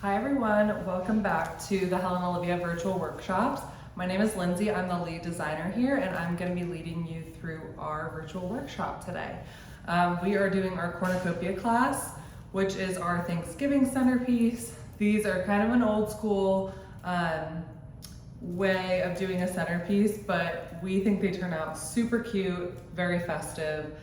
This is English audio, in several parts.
Hi everyone, welcome back to the Helen Olivia virtual workshops. My name is Lindsay, I'm the lead designer here and I'm going to be leading you through our virtual workshop today. We are doing our Cornucopia class, which is our Thanksgiving centerpiece. These are kind of an old school way of doing a centerpiece, but we think they turn out super cute, very festive.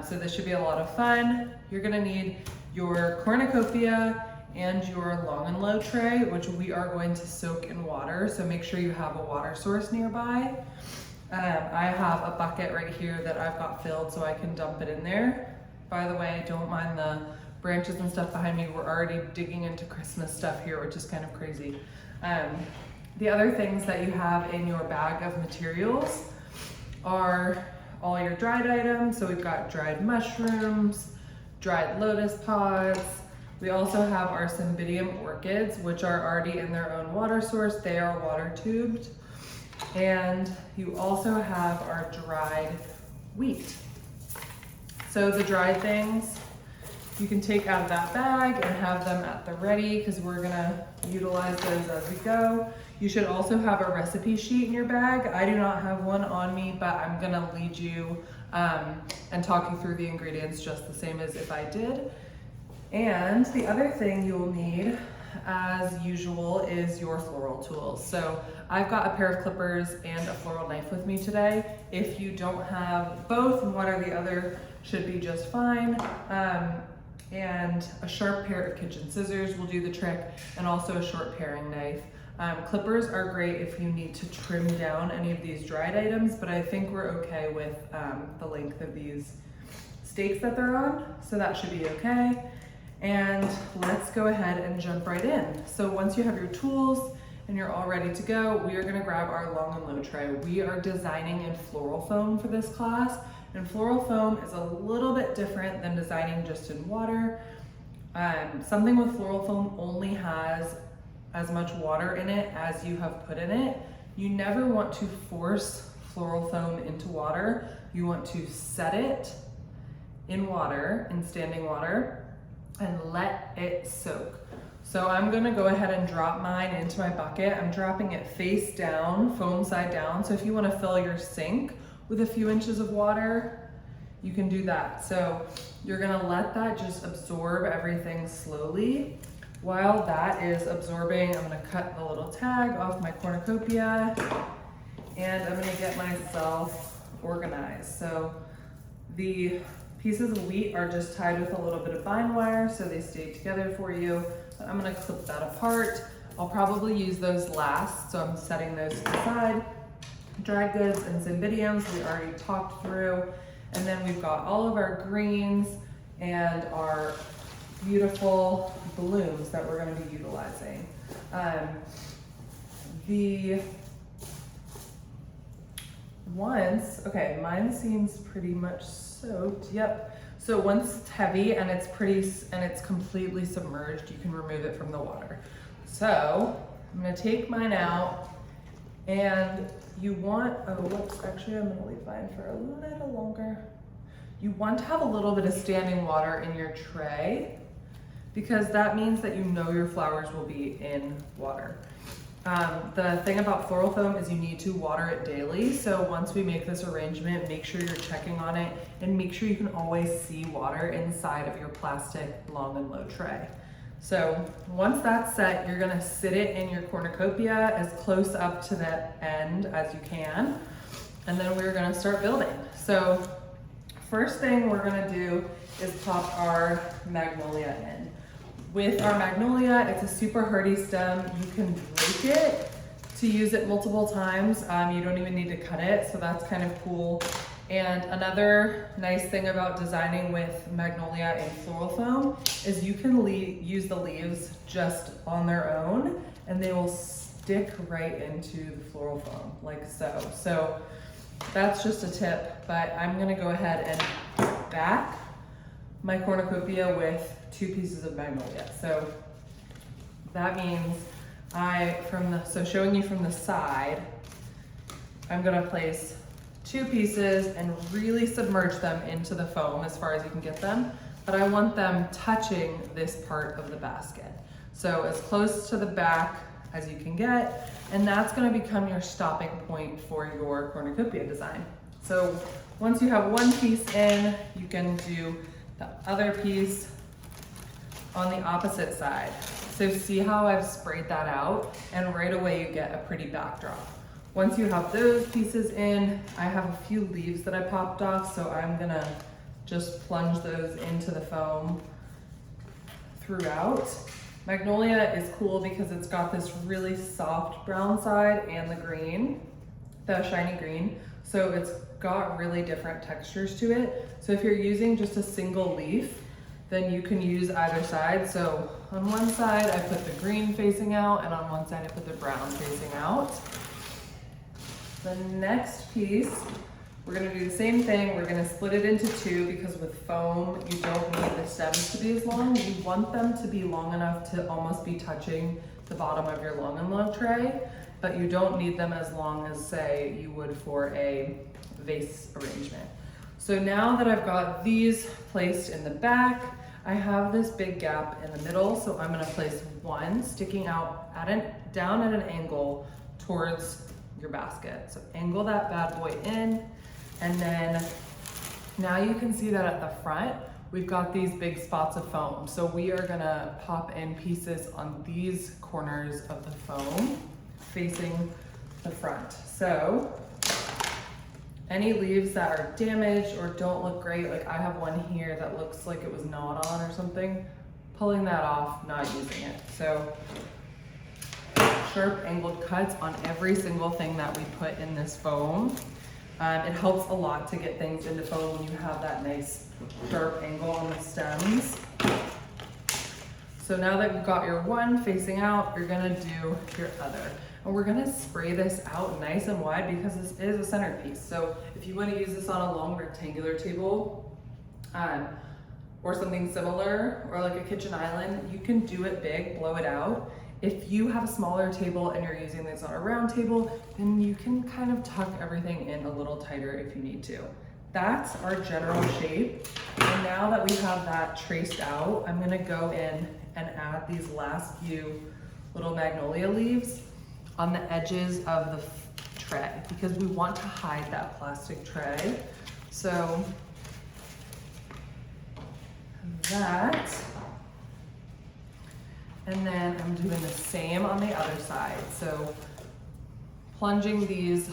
So this should be a lot of fun. You're going to need your Cornucopia and your long and low tray, which we are going to soak in water. So make sure you have a water source nearby. I have a bucket right here that I've got filled so I can dump it in there. By the way, don't mind the branches and stuff behind me. We're already digging into Christmas stuff here, which is kind of crazy. The other things that you have in your bag of materials are all your dried items. So we've got dried mushrooms, dried lotus pods. We also have our cymbidium orchids, which are already in their own water source. They are water tubed. And you also have our dried wheat. So the dried things, you can take out of that bag and have them at the ready because we're gonna utilize those as we go. You should also have a recipe sheet in your bag. I do not have one on me, but I'm gonna lead you and talk you through the ingredients just the same as if I did. And the other thing you'll need, as usual, is your floral tools. So I've got a pair of clippers and a floral knife with me today. If you don't have both, one or the other should be just fine. And a sharp pair of kitchen scissors will do the trick, and also a short paring knife. Clippers are great if you need to trim down any of these dried items, but I think we're okay with the length of these stakes that they're on, so that should be okay. And let's go ahead and jump right in. So once you have your tools and you're all ready to go, we are gonna grab our long and low tray. We are designing in floral foam for this class, and floral foam is a little bit different than designing just in water. Something with floral foam only has as much water in it as you have put in it. You never want to force floral foam into water. You want to set it in water, in standing water, and let it soak. So I'm gonna go ahead and drop mine into my bucket. I'm dropping it face down, foam side down. So if you wanna fill your sink with a few inches of water, you can do that. So you're gonna let that just absorb everything slowly. While that is absorbing, I'm gonna cut the little tag off my cornucopia, and I'm gonna get myself organized. So the pieces of wheat are just tied with a little bit of bind wire so they stay together for you. But I'm gonna clip that apart. I'll probably use those last, so I'm setting those to the side. Dry goods and cymbidiums we already talked through. And then we've got all of our greens and our beautiful blooms that we're gonna be utilizing. Okay, mine seems pretty much soaked. Yep. So once it's heavy and it's completely submerged, you can remove it from the water. So I'm gonna take mine out, and you want, actually I'm gonna leave mine for a little longer. You want to have a little bit of standing water in your tray because that means that you know your flowers will be in water. The thing about floral foam is you need to water it daily. So once we make this arrangement, make sure you're checking on it and make sure you can always see water inside of your plastic long and low tray. So once that's set, you're gonna sit it in your cornucopia as close up to the end as you can. And then we're gonna start building. So first thing we're gonna do is pop our magnolia in. With our magnolia, it's a super hardy stem. You can break it to use it multiple times. You don't even need to cut it, so that's kind of cool. And another nice thing about designing with magnolia and floral foam is you can use the leaves just on their own and they will stick right into the floral foam, like so. So that's just a tip, but I'm gonna go ahead and back my cornucopia with 2 pieces of magnolia. So that means so showing you from the side, I'm gonna place 2 pieces and really submerge them into the foam as far as you can get them, but I want them touching this part of the basket. So as close to the back as you can get, and that's gonna become your stopping point for your cornucopia design. So once you have one piece in, you can do the other piece on the opposite side. So see how I've sprayed that out, and right away you get a pretty backdrop. Once you have those pieces in, I have a few leaves that I popped off, so I'm gonna just plunge those into the foam throughout. Magnolia is cool because it's got this really soft brown side and the green, the shiny green. So it's got really different textures to it. So if you're using just a single leaf, then you can use either side. So on one side, I put the green facing out, and on one side, I put the brown facing out. The next piece, we're gonna do the same thing. We're gonna split it into two because with foam, you don't need the stems to be as long. You want them to be long enough to almost be touching the bottom of your long and low tray, but you don't need them as long as, say, you would for a vase arrangement. So now that I've got these placed in the back, I have this big gap in the middle, so I'm gonna place one sticking out down at an angle towards your basket. So angle that bad boy in, and then now you can see that at the front, we've got these big spots of foam. So we are gonna pop in pieces on these corners of the foam facing the front. So any leaves that are damaged or don't look great, like I have one here that looks like it was gnawed on or something, pulling that off, not using it. So sharp angled cuts on every single thing that we put in this foam. It helps a lot to get things into foam when you have that nice sharp angle on the stems. So now that you've got your one facing out, you're gonna do your other. And we're gonna spray this out nice and wide because this is a centerpiece. So if you wanna use this on a long rectangular table, or something similar, or like a kitchen island, you can do it big, blow it out. If you have a smaller table and you're using this on a round table, then you can kind of tuck everything in a little tighter if you need to. That's our general shape. And now that we have that traced out, I'm gonna go in and add these last few little magnolia leaves on the edges of the tray because we want to hide that plastic tray. So that. And then I'm doing the same on the other side. So plunging these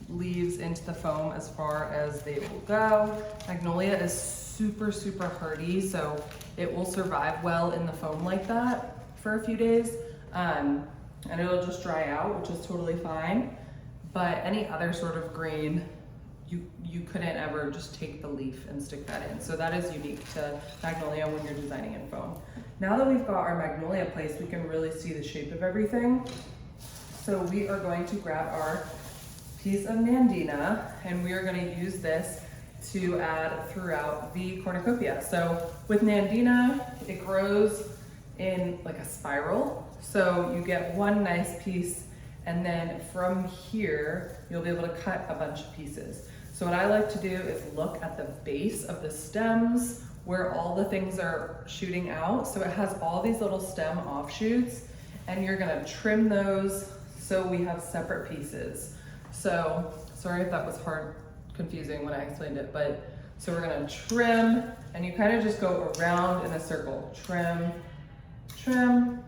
leaves into the foam as far as they will go. Magnolia is super, super hardy, so it will survive well in the foam like that for a few days. And it'll just dry out, which is totally fine. But any other sort of green, you couldn't ever just take the leaf and stick that in. So that is unique to magnolia when you're designing in foam. Now that we've got our magnolia placed, we can really see the shape of everything. So we are going to grab our piece of Nandina, and we are going to use this to add throughout the cornucopia. So with Nandina, it grows in like a spiral. So you get one nice piece, and then from here, you'll be able to cut a bunch of pieces. So what I like to do is look at the base of the stems where all the things are shooting out. So it has all these little stem offshoots, and you're gonna trim those so we have separate pieces. So, sorry if that was confusing when I explained it, but so we're gonna trim, and you kind of just go around in a circle. Trim, trim,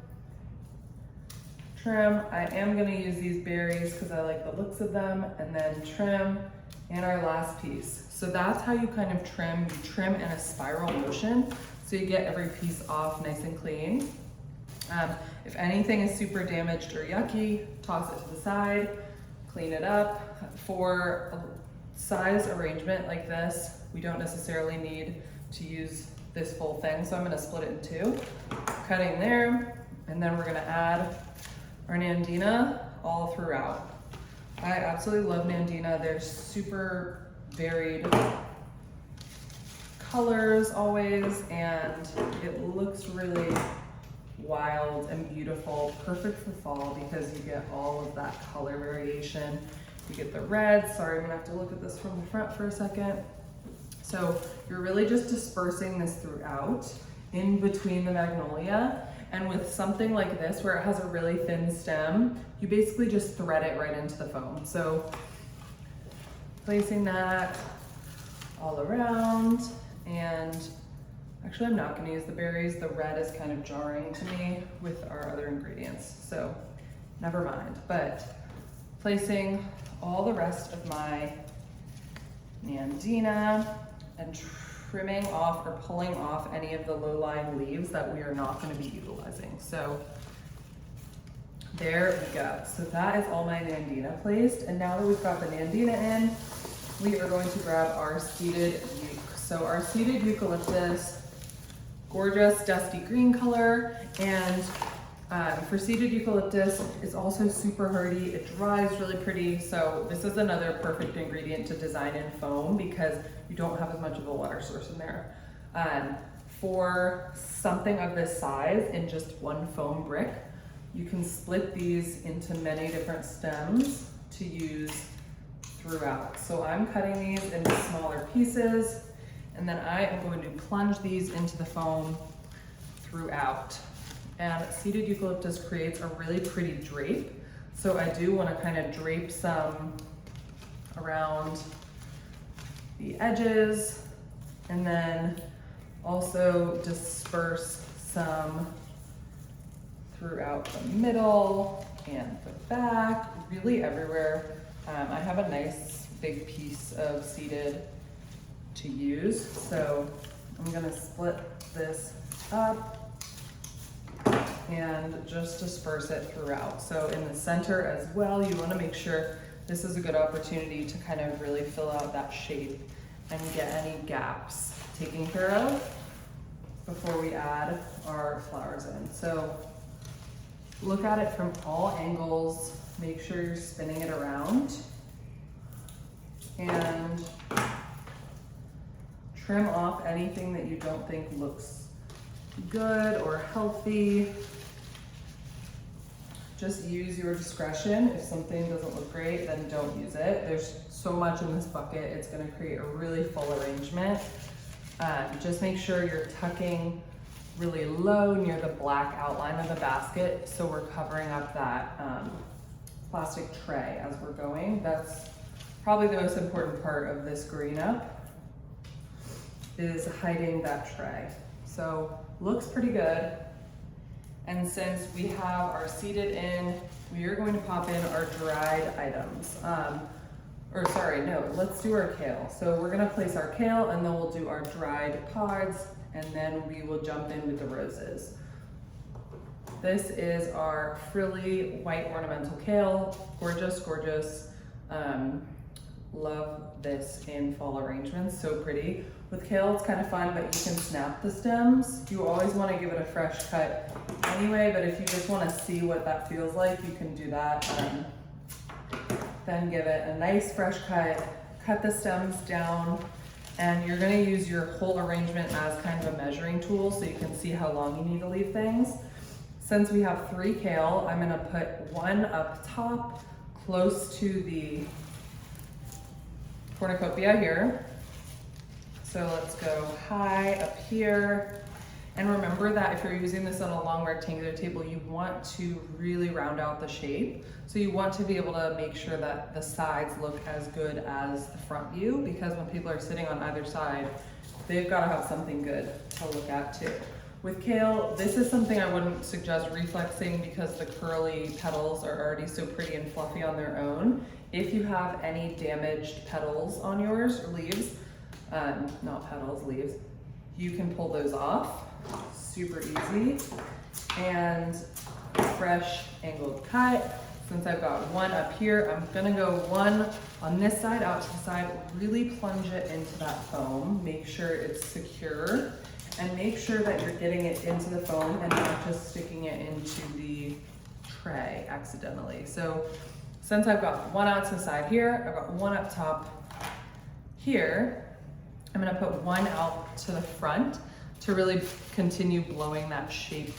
trim. I am gonna use these berries because I like the looks of them, and then trim, and our last piece. So that's how you kind of trim. You trim in a spiral motion, so you get every piece off nice and clean. If anything is super damaged or yucky, toss it to the side, clean it up. For a size arrangement like this, we don't necessarily need to use this full thing, so I'm gonna split it in two. Cutting there, and then we're gonna add our Nandina all throughout. I absolutely love Nandina. They're super varied colors always, and it looks really wild and beautiful, perfect for fall because you get all of that color variation. You get the red. Sorry, I'm gonna have to look at this from the front for a second. So you're really just dispersing this throughout in between the magnolia, And with something like this where it has a really thin stem, you basically just thread it right into the foam. So placing that all around, and actually I'm not gonna use the berries. The red is kind of jarring to me with our other ingredients, so never mind. But placing all the rest of my Nandina and trimming off or pulling off any of the low-lying leaves that we are not going to be utilizing. So there we go. So that is all my Nandina placed. And now that we've got the Nandina in, we are going to grab our seeded euc. So our seeded eucalyptus, gorgeous dusty green color, and for seeded eucalyptus, it's also super hardy. It dries really pretty. So this is another perfect ingredient to design in foam because you don't have as much of a water source in there. For something of this size in just one foam brick, you can split these into many different stems to use throughout. So I'm cutting these into smaller pieces, and then I am going to plunge these into the foam throughout. And seeded eucalyptus creates a really pretty drape. So I do want to kind of drape some around the edges, and then also disperse some throughout the middle and the back, really everywhere. I have a nice big piece of seeded to use. So I'm gonna split this up and just disperse it throughout. So in the center as well, you wanna make sure this is a good opportunity to kind of really fill out that shape and get any gaps taken care of before we add our flowers in. So look at it from all angles, make sure you're spinning it around, and trim off anything that you don't think looks good or healthy. Just use your discretion. If something doesn't look great, then don't use it. There's so much in this bucket, it's gonna create a really full arrangement. Just make sure you're tucking really low near the black outline of the basket so we're covering up that plastic tray as we're going. That's probably the most important part of this green up, is hiding that tray. So looks pretty good. And since we have our seeded in, we are going to pop in our dried items. Let's do our kale. So we're gonna place our kale, and then we'll do our dried pods, and then we will jump in with the roses. This is our frilly white ornamental kale. Gorgeous, gorgeous. Love this in fall arrangements, so pretty. With kale, it's kind of fun, but you can snap the stems. You always want to give it a fresh cut anyway, but if you just want to see what that feels like, you can do that. Then give it a nice fresh cut the stems down, and you're going to use your whole arrangement as kind of a measuring tool so you can see how long you need to leave things. Since we have 3 kale, I'm going to put 1 up top close to the cornucopia here. So let's go high up here. And remember that if you're using this on a long rectangular table, you want to really round out the shape. So you want to be able to make sure that the sides look as good as the front view, because when people are sitting on either side, they've got to have something good to look at too. With kale, this is something I wouldn't suggest reflexing because the curly petals are already so pretty and fluffy on their own. If you have any damaged petals on yours, or leaves, not petals, leaves, you can pull those off, super easy. And fresh angled cut. Since I've got 1 up here, I'm gonna go 1 on this side, out to the side, really plunge it into that foam, make sure it's secure, and make sure that you're getting it into the foam and not just sticking it into the tray accidentally. So since I've got 1 out to the side here, I've got 1 up top here, I'm gonna put 1 out to the front to really continue blowing that shape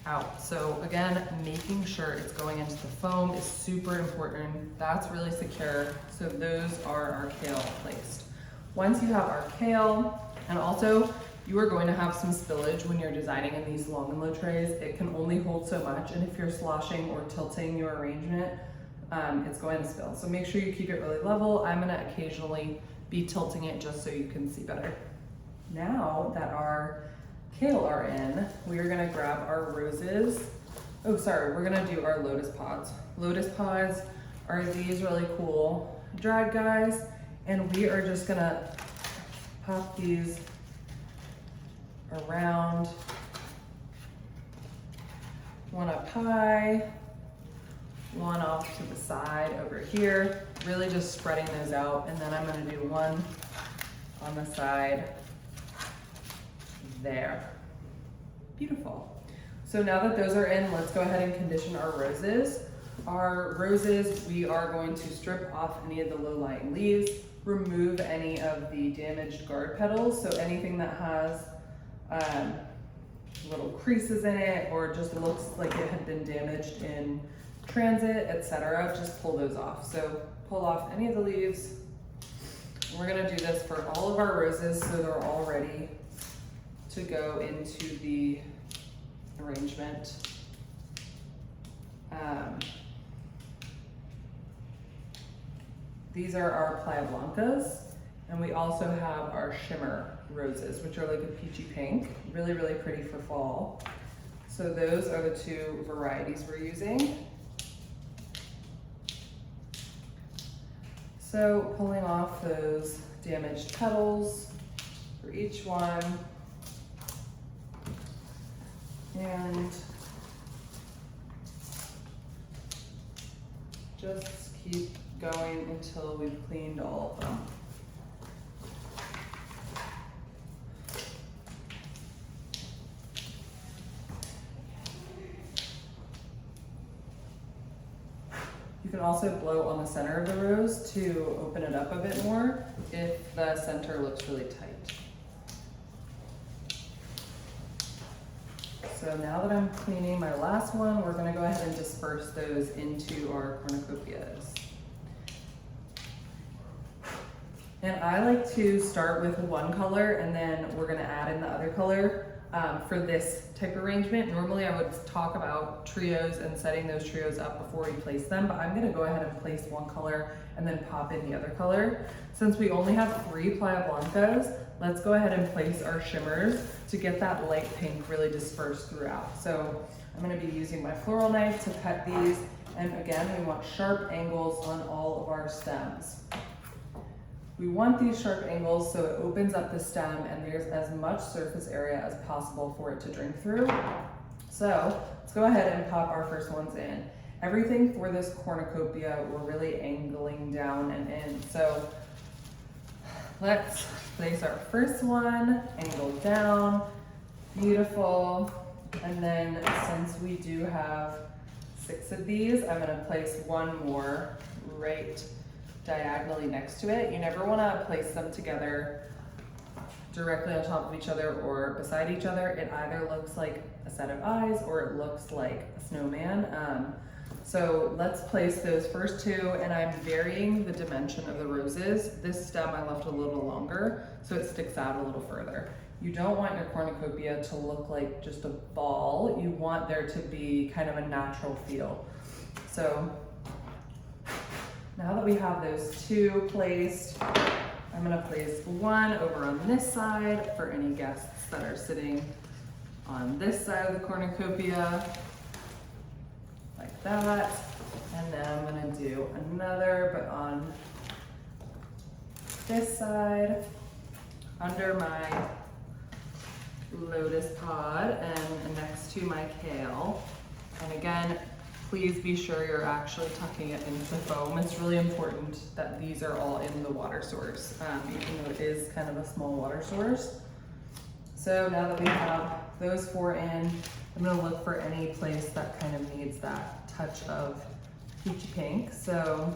out. So again, making sure it's going into the foam is super important. That's really secure. So those are our kale placed. Once you have our kale, and also you are going to have some spillage when you're designing in these long and low trays. It can only hold so much, and if you're sloshing or tilting your arrangement, it's going to spill. So make sure you keep it really level. I'm gonna occasionally be tilting it just so you can see better. Now that our kale are in, we are gonna grab our roses. Oh, sorry, we're gonna do our lotus pods. Lotus pods are these really cool dried guys, and we are just gonna pop these around, one up high, one off to the side over here, really just spreading those out. And then I'm gonna do one on the side there. Beautiful. So now that those are in, let's go ahead and condition our roses. Our roses, we are going to strip off any of the low-lying leaves, remove any of the damaged guard petals, so anything that has little creases in it or just looks like it had been damaged in transit, etc. Just pull those off. So pull off any of the leaves. We're gonna do this for all of our roses so they're all ready to go into the arrangement. These are our Playa Blancas, and we also have our shimmer roses, which are like a peachy pink, really, really pretty for fall. So those are the two varieties we're using. So pulling off those damaged petals for each one, and just keep going until we've cleaned all of them. You can also blow on the center of the rose to open it up a bit more if the center looks really tight. So now that I'm cleaning my last one, we're gonna go ahead and disperse those into our cornucopias. And I like to start with one color and then we're gonna add in the other color for this type of arrangement. Normally I would talk about trios and setting those trios up before we place them, but I'm gonna go ahead and place one color and then pop in the other color. Since we only have 3 Playa Blancas, let's go ahead and place our shimmers to get that light pink really dispersed throughout. So I'm gonna be using my floral knife to cut these. And again, we want sharp angles on all of our stems. We want these sharp angles so it opens up the stem and there's as much surface area as possible for it to drink through. So let's go ahead and pop our first ones in. Everything for this cornucopia, we're really angling down and in. So let's place our first one, angle down, beautiful. And then since we do have 6 of these, I'm gonna place one more right diagonally next to it. You never wanna place them together directly on top of each other or beside each other. It either looks like a set of eyes or it looks like a snowman. So let's place those first 2, and I'm varying the dimension of the roses. This stem I left a little longer so it sticks out a little further. You don't want your cornucopia to look like just a ball. You want there to be kind of a natural feel. So now that we have those 2 placed, I'm gonna place one over on this side for any guests that are sitting on this side of the cornucopia, like that. And then I'm gonna do another, but on this side, under my lotus pod and next to my kale. And again, please be sure you're actually tucking it into the foam. It's really important that these are all in the water source, even though it is kind of a small water source. So now that we have those 4 in, I'm gonna look for any place that kind of needs that touch of peachy pink. So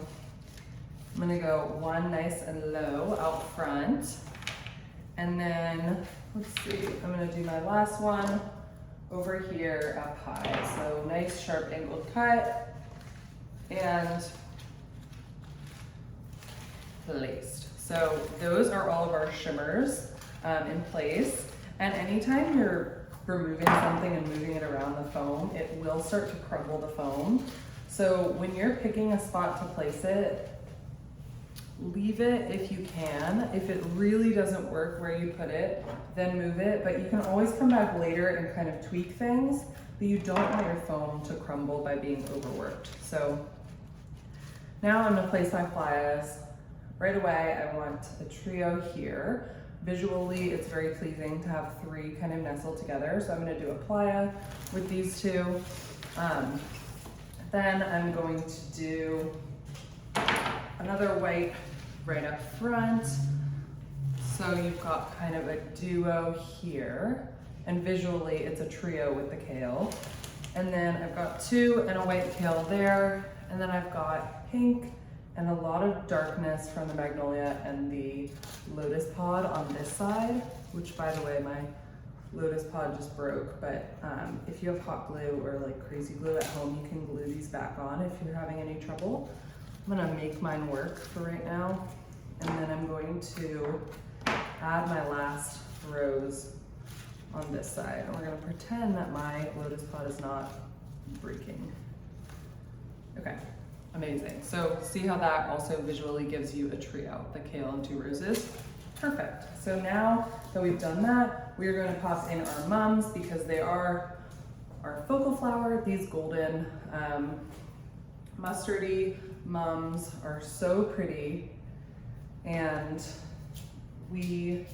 I'm gonna go one nice and low out front. And then, let's see, I'm gonna do my last one over here up high. So nice sharp angled cut and placed. So those are all of our shimmers in place. And anytime you're removing something and moving it around the foam, it will start to crumble the foam. So when you're picking a spot to place it, leave it if you can. If it really doesn't work where you put it, then move it. But you can always come back later and kind of tweak things, but you don't want your foam to crumble by being overworked. So now I'm gonna place my playas. Right away, I want a trio here. Visually, it's very pleasing to have three kind of nestled together. So I'm gonna do a playa with these two. Then I'm going to do another white right up front. So you've got kind of a duo here. And visually, it's a trio with the kale. And then I've got two and a white kale there. And then I've got pink and a lot of darkness from the magnolia and the lotus pod on this side, which by the way, my lotus pod just broke, but if you have hot glue or like crazy glue at home, you can glue these back on if you're having any trouble. I'm gonna make mine work for right now. And then I'm going to add my last rose on this side. And we're gonna pretend that my lotus pod is not breaking. Okay. Amazing. So see how that also visually gives you a trio, the kale and two roses. Perfect. So now that we've done that, we are going to pop in our mums because they are our focal flower. These golden mustardy mums are so pretty, and we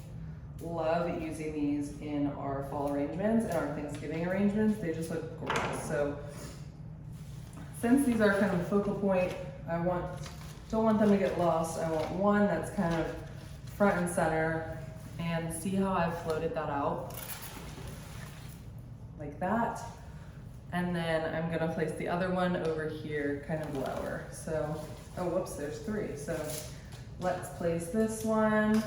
love using these in our fall arrangements and our Thanksgiving arrangements. They just look gorgeous. So since these are kind of a focal point, don't want them to get lost. I want one that's kind of front and center, and see how I've floated that out like that. And then I'm gonna place the other one over here kind of lower. So, oh whoops, there's three. So let's place this one.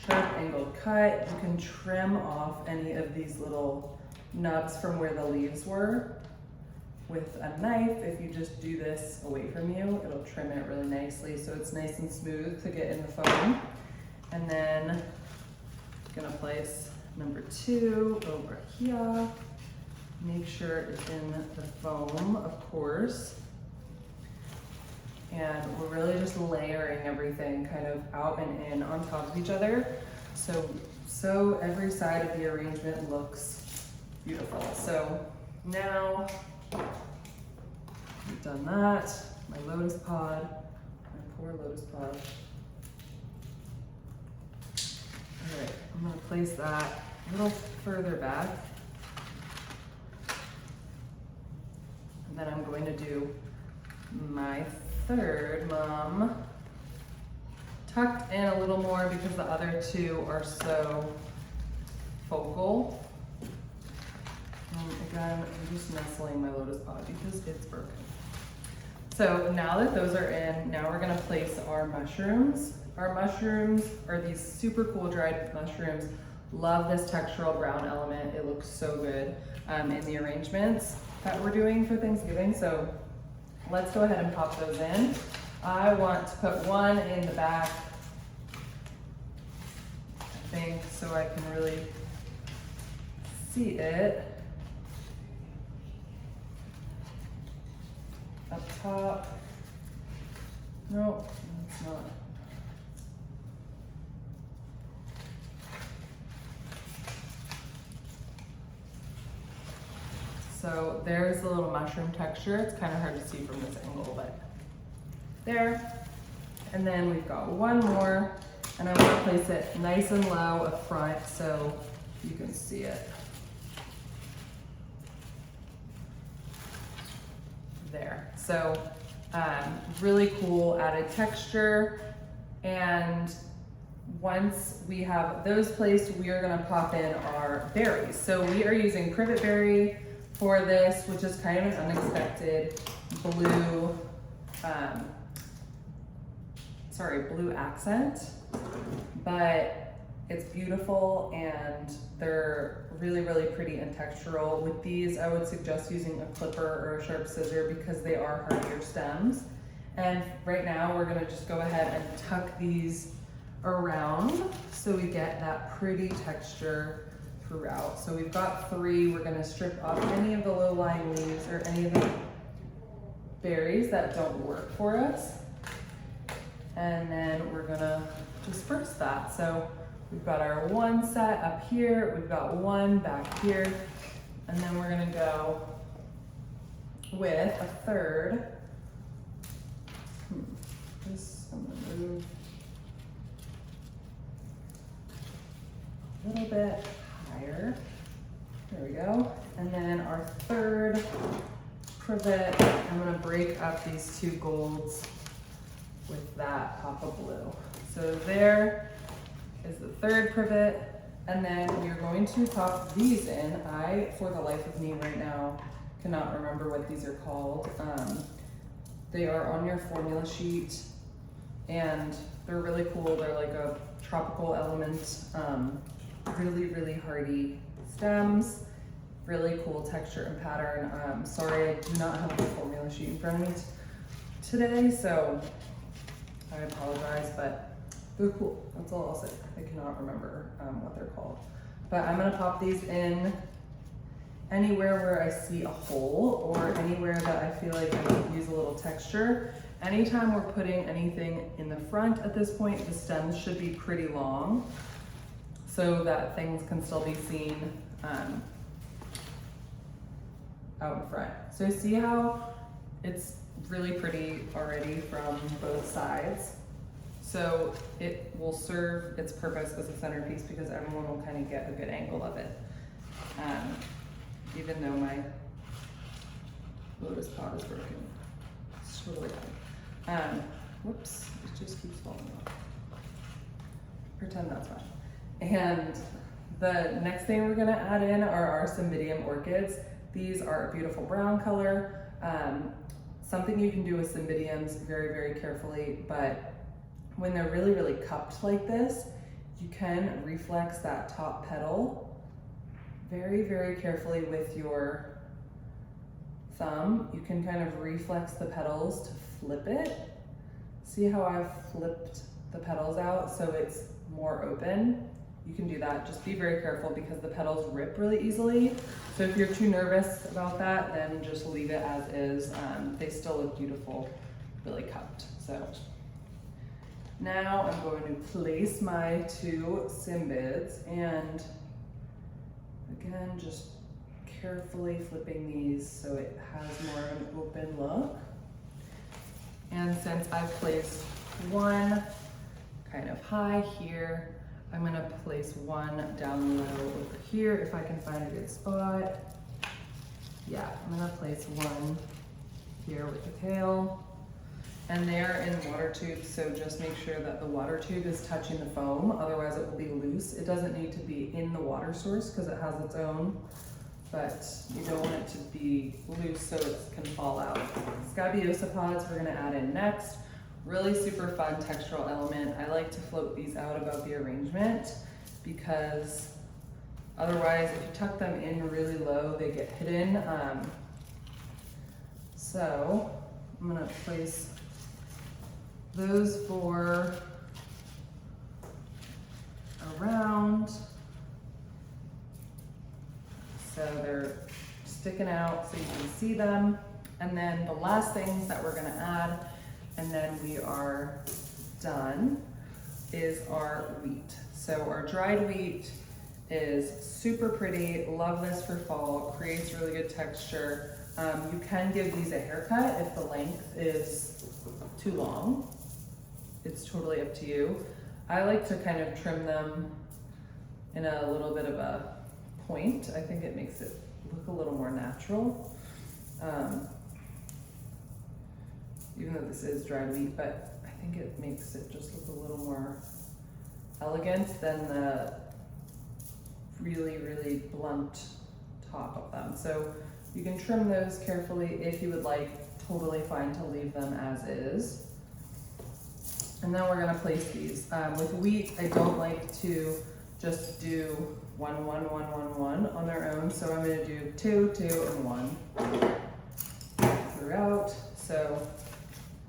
Sharp angled cut. You can trim off any of these little nubs from where the leaves were with a knife. If you just do this away from you, it'll trim it really nicely so it's nice and smooth to get in the foam. And then I'm gonna place number two over here. Make sure it's in the foam, of course. And we're really just layering everything kind of out and in on top of each other. So every side of the arrangement looks beautiful. So now we've done that. My lotus pod, my poor lotus pod. All right, I'm gonna place that a little further back. And then I'm going to do my third mum, tucked in a little more because the other two are so focal. And again, I'm just nestling my lotus pod because it's broken. So now that those are in, now we're gonna place our mushrooms. Our mushrooms are these super cool dried mushrooms. Love this textural brown element. It looks so good in the arrangements that we're doing for Thanksgiving. So let's go ahead and pop those in. I want to put one in the back, I think, so I can really see it. Up top. No, it's not. So there's the little mushroom texture. It's kind of hard to see from this angle, but there. And then we've got one more, and I want to place it nice and low up front so you can see it. There. So really cool added texture. And once we have those placed, we are going to pop in our berries. So we are using privet berry for this, which is kind of an unexpected blue, blue accent, but it's beautiful and they're really, really pretty and textural. With these, I would suggest using a clipper or a sharp scissor because they are hardier stems. And right now we're gonna just go ahead and tuck these around so we get that pretty texture throughout. So we've got 3. We're gonna strip off any of the low-lying leaves or any of the berries that don't work for us. And then we're gonna disperse that. So we've got our 1 set up here, we've got 1 back here, and then we're gonna go with a 3rd. I'm gonna move a little bit higher. There we go. And then our 3rd privet, I'm gonna break up these 2 golds with that pop of blue. So there is the 3rd privet. And then we're going to pop these in. I, for the life of me right now, cannot remember what these are called. They are on your formula sheet and they're really cool. They're like a tropical element, really, really hardy stems, really cool texture and pattern. Sorry, I do not have the formula sheet in front of me today, so I apologize, but they're cool. That's all I'll say. I cannot remember what they're called. But I'm gonna pop these in anywhere where I see a hole or anywhere that I feel like I could use a little texture. Anytime we're putting anything in the front at this point, the stems should be pretty long so that things can still be seen out in front. So see how it's really pretty already from both sides? So it will serve its purpose as a centerpiece because everyone will kind of get a good angle of it. Even though my lotus pot is broken. It's totally fine. Whoops, it just keeps falling off. Pretend that's fine. And the next thing we're gonna add in are our cymbidium orchids. These are a beautiful brown color. Something you can do with cymbidiums very, very carefully, but when they're really, really cupped like this, you can reflex that top petal very, very carefully with your thumb. You can kind of reflex the petals to flip it. See how I've flipped the petals out so it's more open? You can do that. Just be very careful because the petals rip really easily. So if you're too nervous about that, then just leave it as is. They still look beautiful, really cupped. So now I'm going to place my 2 cymbids and again, just carefully flipping these so it has more of an open look. And since I've placed 1 kind of high here, I'm gonna place 1 down low over here if I can find a good spot. Yeah, I'm gonna place 1 here with the tail. And they're in water tubes, so just make sure that the water tube is touching the foam, otherwise it will be loose. It doesn't need to be in the water source because it has its own, but you don't want it to be loose so it can fall out. Scabiosa pods we're gonna add in next. Really super fun textural element. I like to float these out above the arrangement because otherwise if you tuck them in really low, they get hidden. So I'm gonna place those 4 around so they're sticking out so you can see them. And then the last things that we're gonna add, and then we are done, is our wheat. So our dried wheat is super pretty, love this for fall, creates really good texture. You can give these a haircut if the length is too long. It's totally up to you. I like to kind of trim them in a little bit of a point. I think it makes it look a little more natural. Even though this is dried wheat, but I think it makes it just look a little more elegant than the really, really blunt top of them. So you can trim those carefully if you would like, totally fine to leave them as is. And then we're gonna place these. With wheat, I don't like to just do 1, 1, 1, 1, 1 on their own. So I'm gonna do 2, 2, and 1 throughout. So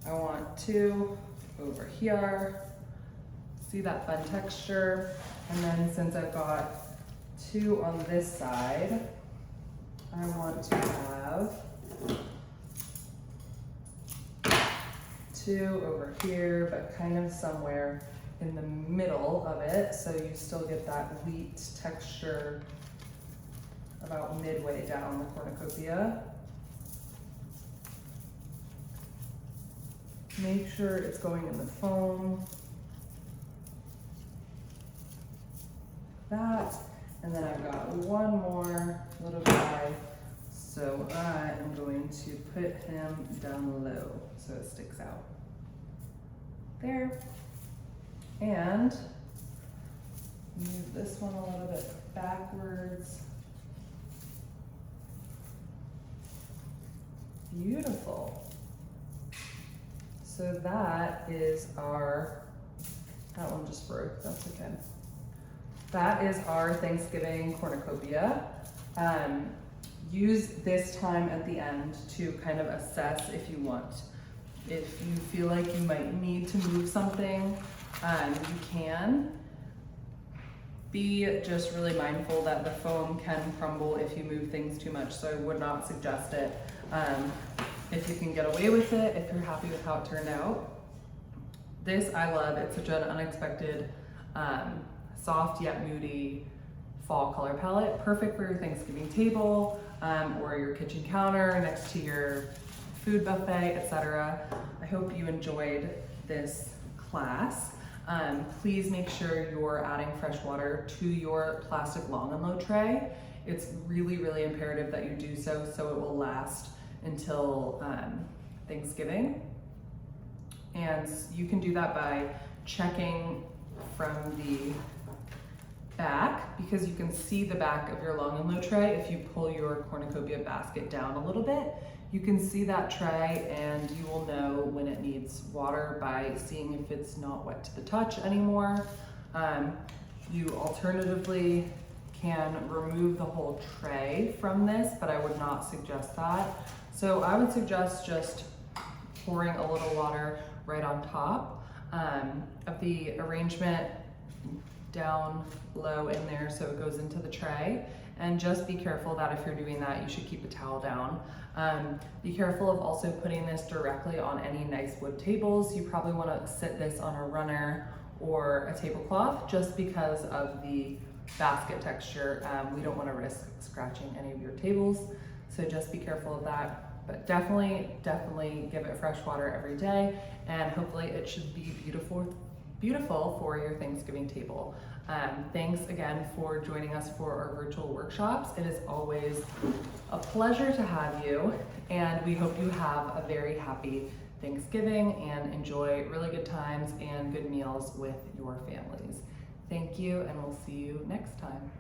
I want 2 over here, See that fun texture? And then since I've got 2 on this side, I want to have 2 over here, but kind of somewhere in the middle of it, so you still get that wheat texture about midway down the cornucopia. Make sure it's going in the foam. That, and then I've got one more little guy, so I am going to put him down low so it sticks out. There. And move this one a little bit backwards. Beautiful. So that is our, that one just broke, that's okay. That is our Thanksgiving cornucopia. Use this time at the end to kind of assess if you want. If you feel like you might need to move something, you can. Be just really mindful that the foam can crumble if you move things too much, so I would not suggest it. If you can get away with it, if you're happy with how it turned out. This I love, it's such an unexpected, soft yet moody fall color palette. Perfect for your Thanksgiving table, or your kitchen counter next to your food buffet, etc. I hope you enjoyed this class. Please make sure you're adding fresh water to your plastic long and low tray. It's really, really imperative that you do so it will last until Thanksgiving. And you can do that by checking from the back, because you can see the back of your long and low tray. If you pull your cornucopia basket down a little bit, you can see that tray and you will know when it needs water by seeing if it's not wet to the touch anymore. You alternatively can remove the whole tray from this, but I would not suggest that. So I would suggest just pouring a little water right on top of the arrangement, down low in there so it goes into the tray. And just be careful that if you're doing that, you should keep a towel down. Be careful of also putting this directly on any nice wood tables. You probably want to sit this on a runner or a tablecloth just because of the basket texture. We don't want to risk scratching any of your tables, so just be careful of that. But definitely give it fresh water every day, and hopefully it should be beautiful for your Thanksgiving table. Thanks again for joining us for our virtual workshops. It is always a pleasure to have you, and we hope you have a very happy Thanksgiving and enjoy really good times and good meals with your families. Thank you, and we'll see you next time.